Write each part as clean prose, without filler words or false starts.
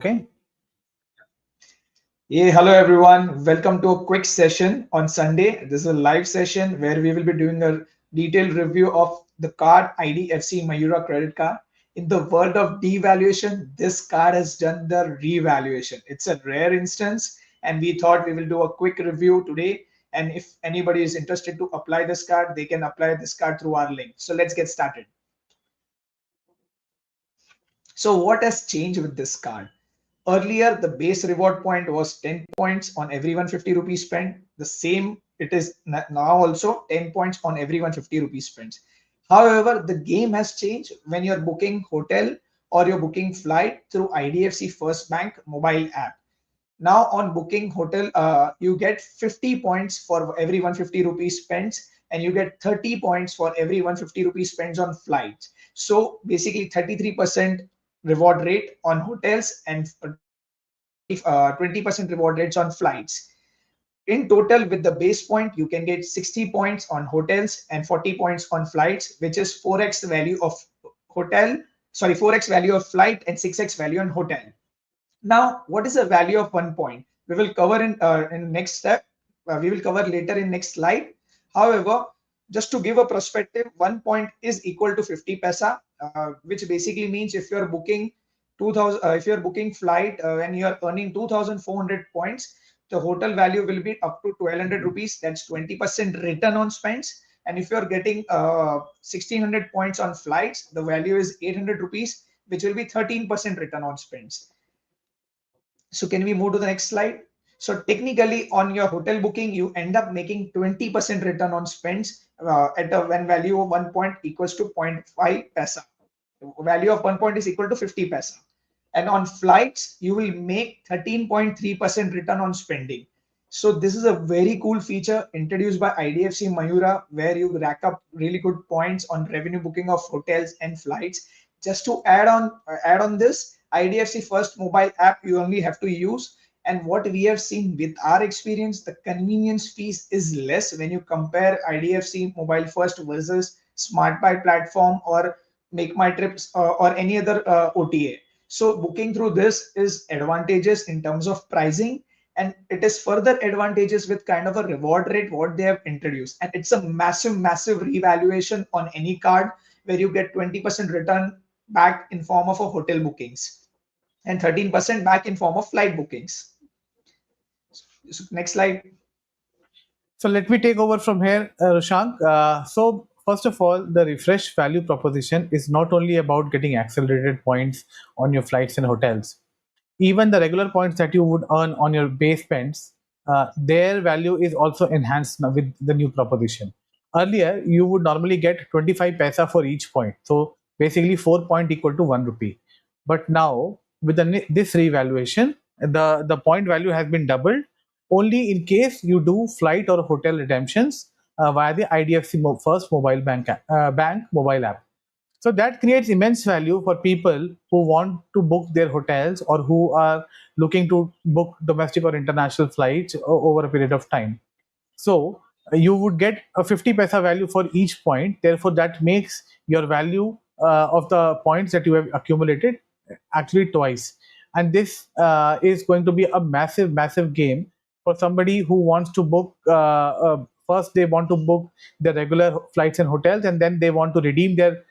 Okay. Hey, hello everyone. Welcome to a quick session on Sunday. This is a live session where we will be doing a detailed review of the card IDFC Mayura credit card. In the world of devaluation, this card has done the revaluation. It's a rare instance, and we thought we will do a quick review today. And if anybody is interested to apply this card, they can apply this card through our link. So let's get started. So what has changed with this card? Earlier, the base reward point was 10 points on every 150 rupees spent. The same it is now also 10 points on every 150 rupees spent. However, the game has changed when you're booking hotel or you're booking flight through IDFC First Bank mobile app. Now on booking hotel, you get 50 points for every 150 rupees spent, and you get 30 points for every 150 rupees spent on flights. So basically 33% reward rate on hotels and 20% reward rates on flights. In total, with the base point, you can get 60 points on hotels and 40 points on flights, which is 4x value of 4x value of flight and 6x value on hotel. Now, what is the value of 1 point? We will cover in next step. We will cover later in next slide. However, just to give a perspective, 1 point is equal to 50 paisa, which basically means if you are booking 2000, if you are booking flight and you are earning 2,400 points, the hotel value will be up to 1,200 rupees. That's 20% return on spends. And if you are getting 1,600 points on flights, the value is 800 rupees, which will be 13% return on spends. So can we move to the next slide? So technically on your hotel booking, you end up making 20% return on spends at a when value of 1 point equals to 0.5 paisa. The value of 1 point is equal to 50 paisa. And on flights, you will make 13.3% return on spending. So this is a very cool feature introduced by IDFC Mayura, where you rack up really good points on revenue booking of hotels and flights. Just to add on this, IDFC First mobile app you only have to use. And what we have seen with our experience, the convenience fees is less when you compare IDFC Mobile First versus Smart Buy platform or Make My Trips or any other OTA. So booking through this is advantageous in terms of pricing, and it is further advantageous with kind of a reward rate what they have introduced. And it's a massive revaluation on any card where you get 20% return back in form of a hotel bookings and 13% back in form of flight bookings. So next slide. So let me take over from here, Rushank. So first of all, the refresh value proposition is not only about getting accelerated points on your flights and hotels. Even the regular points that you would earn on your base spends, their value is also enhanced now with the new proposition. Earlier, you would normally get 25 paisa for each point. So basically 4 point equal to 1 rupee. But now with this revaluation, the point value has been doubled only in case you do flight or hotel redemptions via the IDFC First mobile bank mobile app. So that creates immense value for people who want to book their hotels or who are looking to book domestic or international flights over a period of time. So you would get a 50 paisa value for each point. Therefore, that makes your value of the points that you have accumulated actually twice. And this is going to be a massive game for somebody who wants to book. First, they want to book the regular flights and hotels, and then they want to redeem their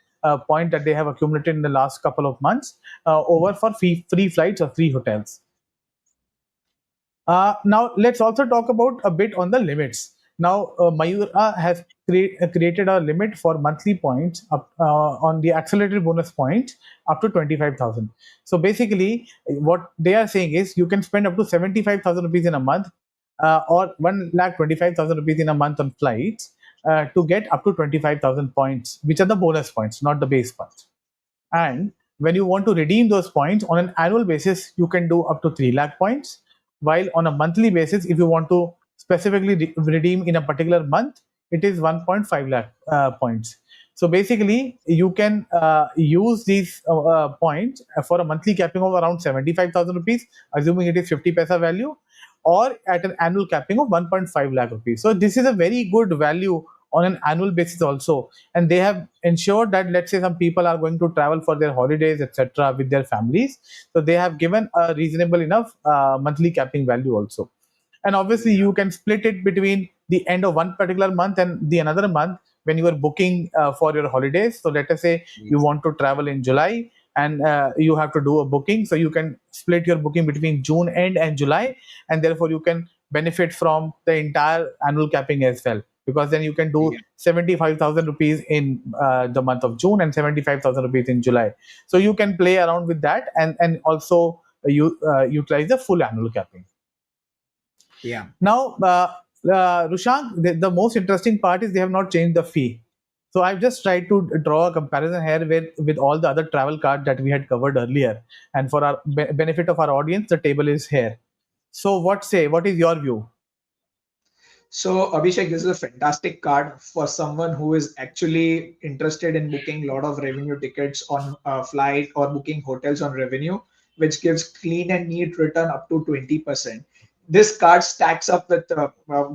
point that they have accumulated in the last couple of months over for free flights or free hotels. Now, let's also talk about a bit on the limits. Now, Mayura has created a limit for monthly points on the accelerated bonus points up to 25,000. So basically, what they are saying is you can spend up to 75,000 rupees in a month or 1,25,000 rupees in a month on flights to get up to 25,000 points, which are the bonus points, not the base points. And when you want to redeem those points on an annual basis, you can do up to 3 lakh points. While on a monthly basis, if you want to specifically redeem in a particular month, it is 1.5 lakh points. So basically, you can use these points for a monthly capping of around 75,000 rupees, assuming it is 50 paisa value, or at an annual capping of 1.5 lakh rupees. So this is a very good value on an annual basis also, and they have ensured that, let's say some people are going to travel for their holidays, etc., with their families, so they have given a reasonable enough monthly capping value also. And obviously Yeah. you can split it between the end of one particular month and the another month when you are booking for your holidays. So let us say you Yes. want to travel in July, and you have to do a booking, so you can split your booking between June end and July, and therefore you can benefit from the entire annual capping as well, because then you can do Yeah. 75,000 rupees in the month of June and 75,000 rupees in July. So you can play around with that, and also you utilize the full annual capping. Yeah. Now, Rushank, the most interesting part is they have not changed the fee. So I've just tried to draw a comparison here with all the other travel cards that we had covered earlier. And for our benefit of our audience, the table is here. So what say? What is your view? So Abhishek, this is a fantastic card for someone who is actually interested in booking a lot of revenue tickets on flight or booking hotels on revenue, which gives clean and neat return up to 20%. This card stacks up with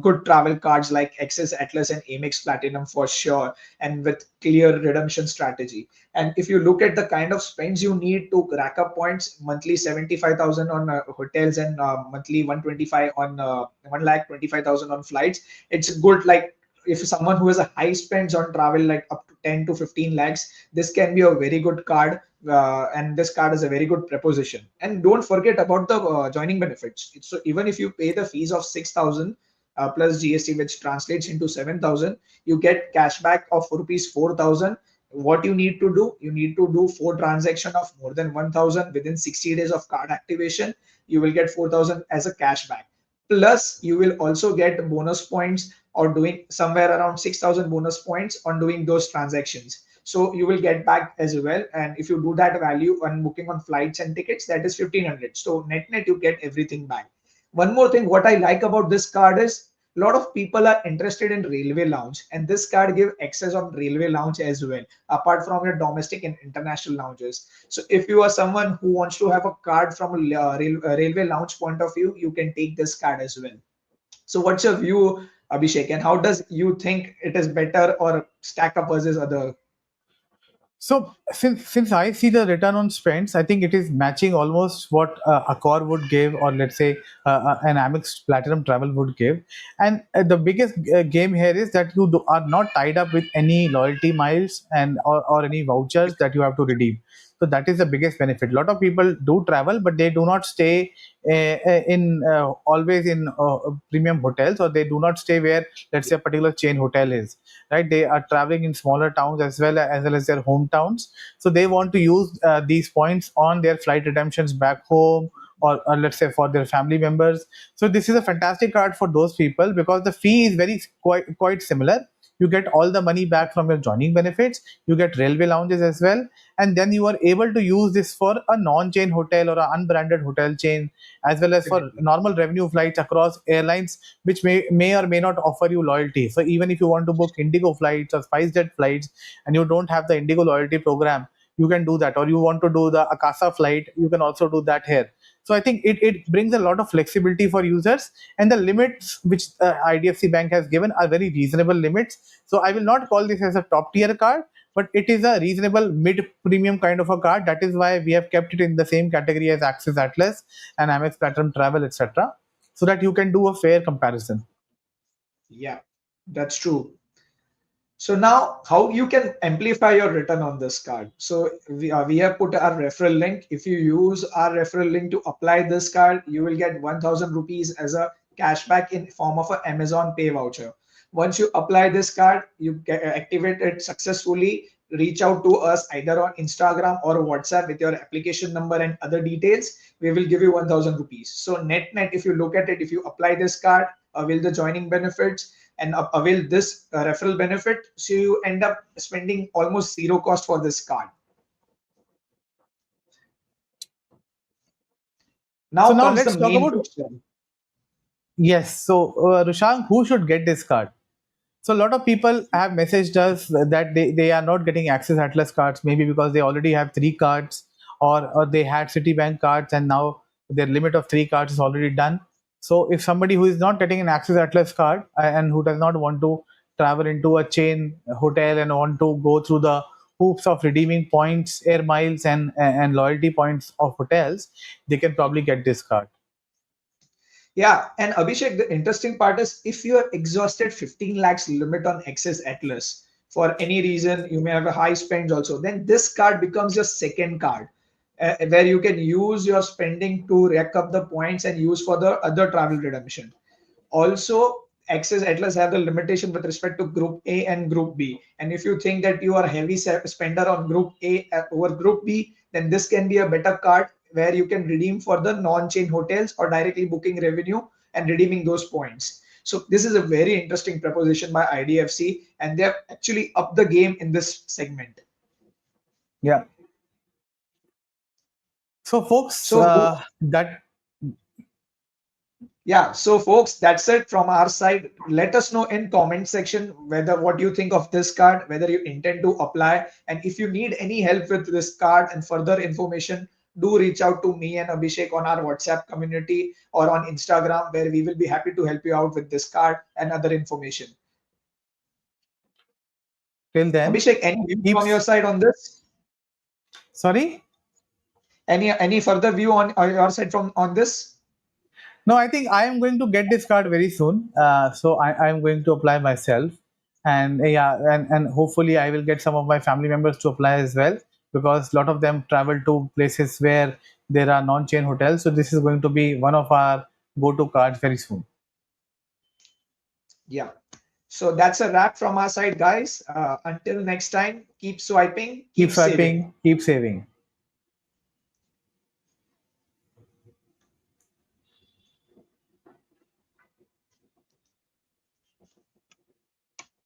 good travel cards like Access Atlas and Amex Platinum for sure, and with clear redemption strategy. And if you look at the kind of spends you need to rack up points, monthly 75,000 on hotels and monthly 125 on 1,25,000 on flights, it's good. Like if someone who has a high spends on travel, like up to 10 to 15 lakhs, this can be a very good card. And this card is a very good proposition. And don't forget about the joining benefits. So even if you pay the fees of 6,000 plus GST, which translates into 7,000, you get cashback of rupees 4,000. What you need to do, you need to do 4 transactions of more than 1,000 within 60 days of card activation. You will get 4,000 as a cashback. Plus you will also get bonus points, or doing somewhere around 6,000 bonus points on doing those transactions. So you will get back as well. And if you do that value on booking on flights and tickets, that is 1,500. So net net you get everything back. One more thing what I like about this card is a lot of people are interested in railway lounge, and this card give access on railway lounge as well, apart from your domestic and international lounges. So if you are someone who wants to have a card from a railway lounge point of view, you can take this card as well. So what's your view, Abhishek, and how does you think it is better or stack up versus other? So since I see the return on spends, I think it is matching almost what Accor would give, or let's say an Amex Platinum Travel would give. And the biggest game here is that you are not tied up with any loyalty miles and or any vouchers that you have to redeem. So that is the biggest benefit. A lot of people do travel, but they do not stay in always in premium hotels, or they do not stay where, let's say, a particular chain hotel is, right? They are traveling in smaller towns as well as their hometowns, so they want to use these points on their flight redemptions back home, or let's say for their family members. So this is a fantastic card for those people, because the fee is very quite similar. You get all the money back from your joining benefits, you get railway lounges as well, and then you are able to use this for a non-chain hotel or an unbranded hotel chain, as well as for Definitely. normal revenue flights across airlines which may or may not offer you loyalty. So even if you want to book Indigo flights or SpiceJet flights and you don't have the Indigo loyalty program, you can do that. Or you want to do the Akasa flight, you can also do that here. So I think it brings a lot of flexibility for users, and the limits which IDFC Bank has given are very reasonable limits. So I will not call this as a top tier card, but it is a reasonable mid premium kind of a card. That is why we have kept it in the same category as Axis Atlas and Amex Platinum Travel, etc., so that you can do a fair comparison. Yeah, that's true. So now how you can amplify your return on this card. So we have put our referral link. If you use our referral link to apply this card, you will get 1,000 rupees as a cashback in form of an Amazon Pay voucher. Once you apply this card, you activate it successfully. Reach out to us either on Instagram or WhatsApp with your application number and other details. We will give you 1,000 rupees. So net net, if you look at it, if you apply this card, avail the joining benefits and avail this referral benefit, so you end up spending almost zero cost for this card. So Now now comes the let's talk main about, question. yes. So Rushank, who should get this card? So a lot of people have messaged us that they are not getting Access Atlas cards, maybe because they already have 3 cards, or they had Citibank cards and now their limit of 3 cards is already done. So if somebody who is not getting an Access Atlas card and who does not want to travel into a chain hotel and want to go through the hoops of redeeming points, air miles, and loyalty points of hotels, they can probably get this card. Yeah, and Abhishek, the interesting part is if you have exhausted 15 lakhs limit on Access Atlas for any reason, you may have a high spends also, then this card becomes your second card where you can use your spending to rack up the points and use for the other travel redemption. Also, Access Atlas have the limitation with respect to Group A and Group B. And if you think that you are a heavy spender on Group A over Group B, then this can be a better card where you can redeem for the non-chain hotels or directly booking revenue and redeeming those points. So this is a very interesting proposition by IDFC, and they have actually upped the game in this segment. Yeah. So, folks, So that yeah, so folks, that's it from our side. Let us know in comment section whether what you think of this card, whether you intend to apply, and if you need any help with this card and further information, do reach out to me and Abhishek on our WhatsApp community or on Instagram, where we will be happy to help you out with this card and other information. till then, Abhishek, any view from your keeps. side on this? Sorry. Any further view on your side from on this? No, I think I am going to get this card very soon. So I am going to apply myself, and yeah, and hopefully I will get some of my family members to apply as well, because a lot of them travel to places where there are non-chain hotels. So this is going to be one of our go-to cards very soon. Yeah. So that's a wrap from our side, guys. Until next time, keep swiping, Keep keep saving. swiping, keep saving.